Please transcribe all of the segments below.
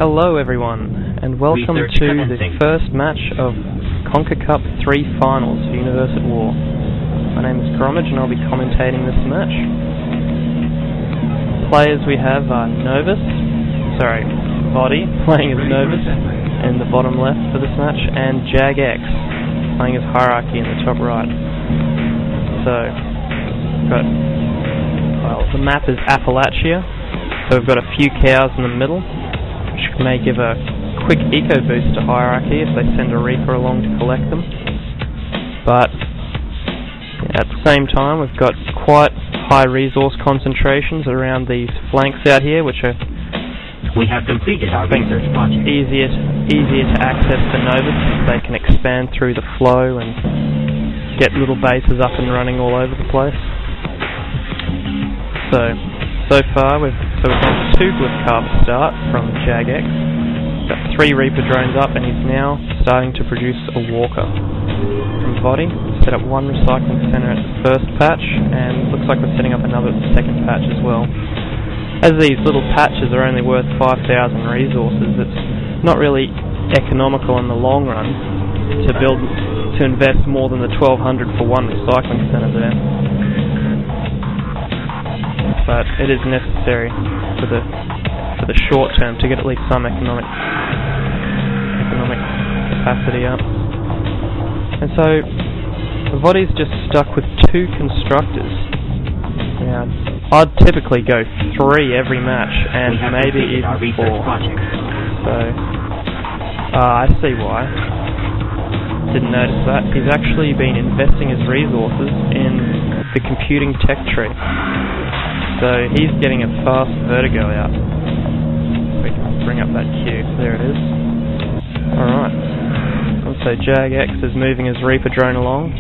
Hello everyone, and welcome to the first match of Conquer Cup 3 Finals for Universe at War. My name is Gromij and I'll be commentating this match. Players we have are vOddy, playing as Novus in the bottom left for this match, and Jagx, playing as Hierarchy in the top right. So, the map is Appalachia, so we've got a few cows in the middle, which may give a quick eco boost to Hierarchy if they send a Reaper along to collect them. But at the same time, we've got quite high resource concentrations around these flanks out here, which are easier to access for Novus. They can expand through the flow and get little bases up and running all over the place. So far we've got 2 Glyphcarp start from Jagx. Got 3 Reaper drones up, and he's now starting to produce a Walker. From vOddy, set up 1 recycling center at the first patch, and looks like we're setting up another at the second patch as well. As these little patches are only worth 5,000 resources, it's not really economical in the long run to invest more than the 1,200 for 1 recycling center there. But it is necessary for the short term to get at least some economic capacity up. And so vOddy's just stuck with 2 constructors. Now, I'd typically go 3 every match, and maybe even 4. So, I see why. Didn't notice that. He's actually been investing his resources in the computing tech tree. So he's getting a fast vertigo out. We can bring up that queue. There it is. Alright. And so Jagx is moving his Reaper drone along,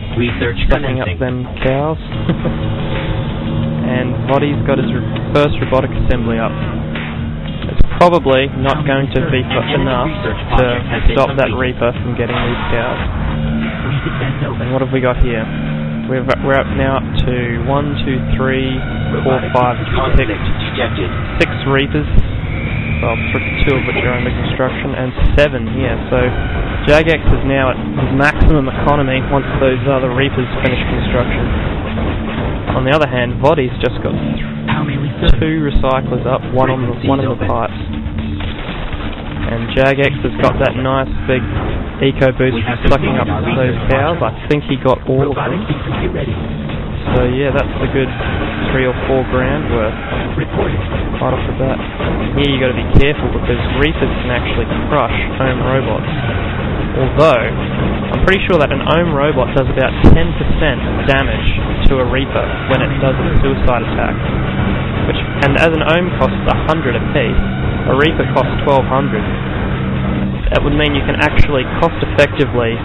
sucking up them cows. And vOddy's got his first robotic assembly up. It's probably not going to be enough to stop that Reaper from getting these cows. And what have we got here? We're up now up to 1, 2, 3, 4, 5, 6 Reapers. Well, 2 of which are under construction, and 7 here. So Jagx is now at his maximum economy once those other Reapers finish construction. On the other hand, vOddy's just got 2 recyclers up, one on the pipes. And Jagx has got that nice big eco boost from sucking up those cows. I think he got all of them. So yeah, that's a good 3 or 4 grand worth right off the bat. Here you got to be careful because Reapers can actually crush Ohm Robots. Although, I'm pretty sure that an Ohm Robot does about 10% damage to a Reaper when it does a suicide attack. And as an Ohm costs 100 apiece, a Reaper costs 1,200. That would mean you can actually cost-effectively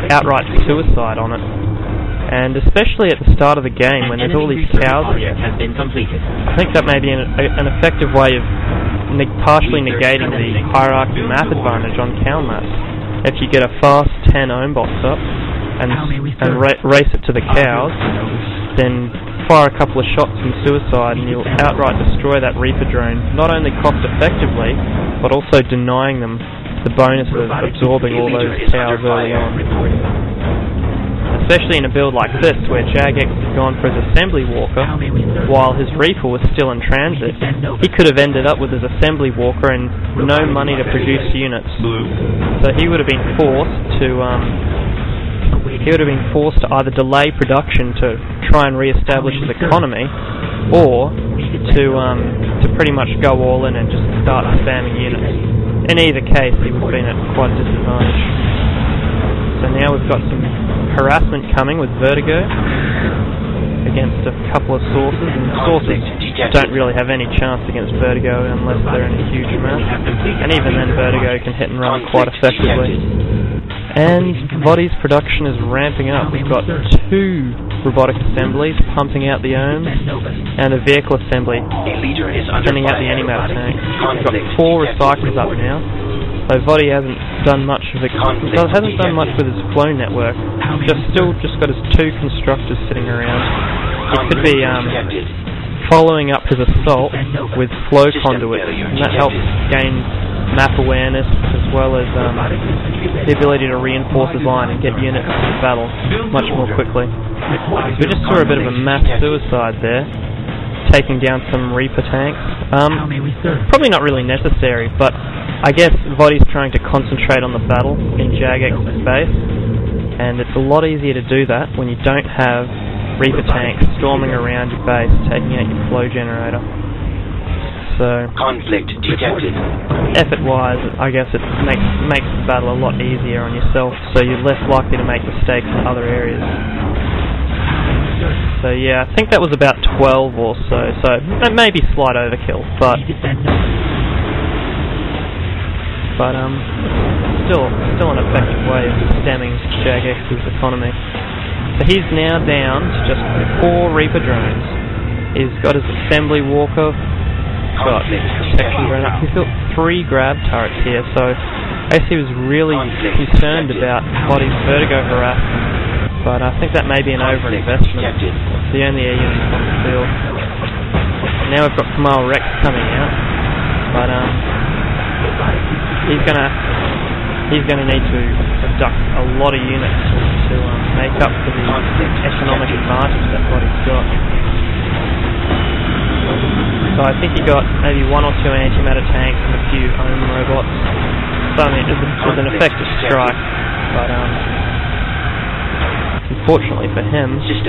outright suicide on it. And especially at the start of the game, when there's all these cows, I think that may be an effective way of partially negating the hierarchy map advantage on cow maps. If you get a fast 10 Ohm box up and race it to the cows, then fire a couple of shots from suicide and you'll outright destroy that Reaper drone, not only cost-effectively, but also denying them the bonus of absorbing all those cows early on. Especially in a build like this, where Jagx has gone for his assembly walker, while his Reaper was still in transit. He could have ended up with his assembly walker and no money to produce units. So he would have been forced to either delay production to try and re-establish his economy, or to pretty much go all in and just start spamming units. In either case, he would have been at quite a disadvantage. So now we've got some harassment coming with Vertigo against a couple of sources, and sources don't really have any chance against Vertigo unless they're in a huge amount, and even then Vertigo can hit and run quite effectively. And vOddy's production is ramping up. We've got 2 robotic assemblies pumping out the ohms, and a vehicle assembly sending out the Animap tank. We've got 4 recyclers up now. So vOddy hasn't done much with his flow network. Just got his 2 constructors sitting around. He could be following up his assault with flow conduits, and that helps gain map awareness, as well as the ability to reinforce his line and get units into battle much more quickly. So we just saw a bit of a mass suicide there, taking down some Reaper tanks. Probably not really necessary, but I guess vOddy's trying to concentrate on the battle in Jagx's base, and it's a lot easier to do that when you don't have Reaper tanks storming around your base, taking out your flow generator. So, conflict detected. Effort-wise, I guess it makes the battle a lot easier on yourself, so you're less likely to make mistakes in other areas. So yeah, I think that was about 12 or so that may be slight overkill, but still an effective way of stemming Jagx's economy. So he's now down to just 4 Reaper drones. He's got his assembly walker, got protection drone up. He's got 3 grab turrets here, so I guess he was really concerned about vOddy's vertigo harassment. But I think that may be an over-investment. It's the only air units on the field. Now we've got Kamal Rex coming out, but he's gonna need to abduct a lot of units to make up for the economic advantage that vOddy's got. So I think he got maybe 1 or 2 antimatter tanks and a few Ohm Robots. So I mean, it was an effective strike, but unfortunately for him, he's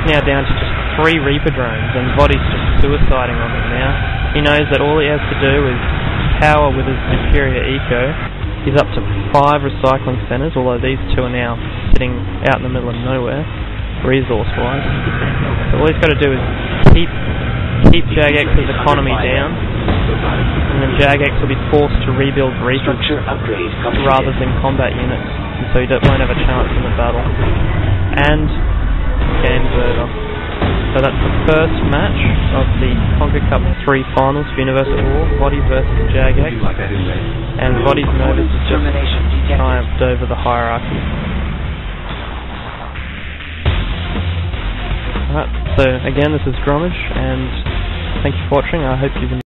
now down to just 3 Reaper drones, and vOddy's just suiciding on him now. He knows that all he has to do is power with his superior eco. He's up to 5 recycling centers, although these 2 are now sitting out in the middle of nowhere, resource-wise. So all he's got to do is keep Jagx's economy down, and then Jagx will be forced to rebuild Reapers rather than combat units, and so he won't have a chance in the battle. And game's over. So that's the first match of the Conquer Cup 3 finals for Universal War, vOddy versus Jagx, and vOddy's Novus has just triumphed over the Hierarchy. Alright, so again, this is Gromij, and thank you for watching. I hope you've enjoyed.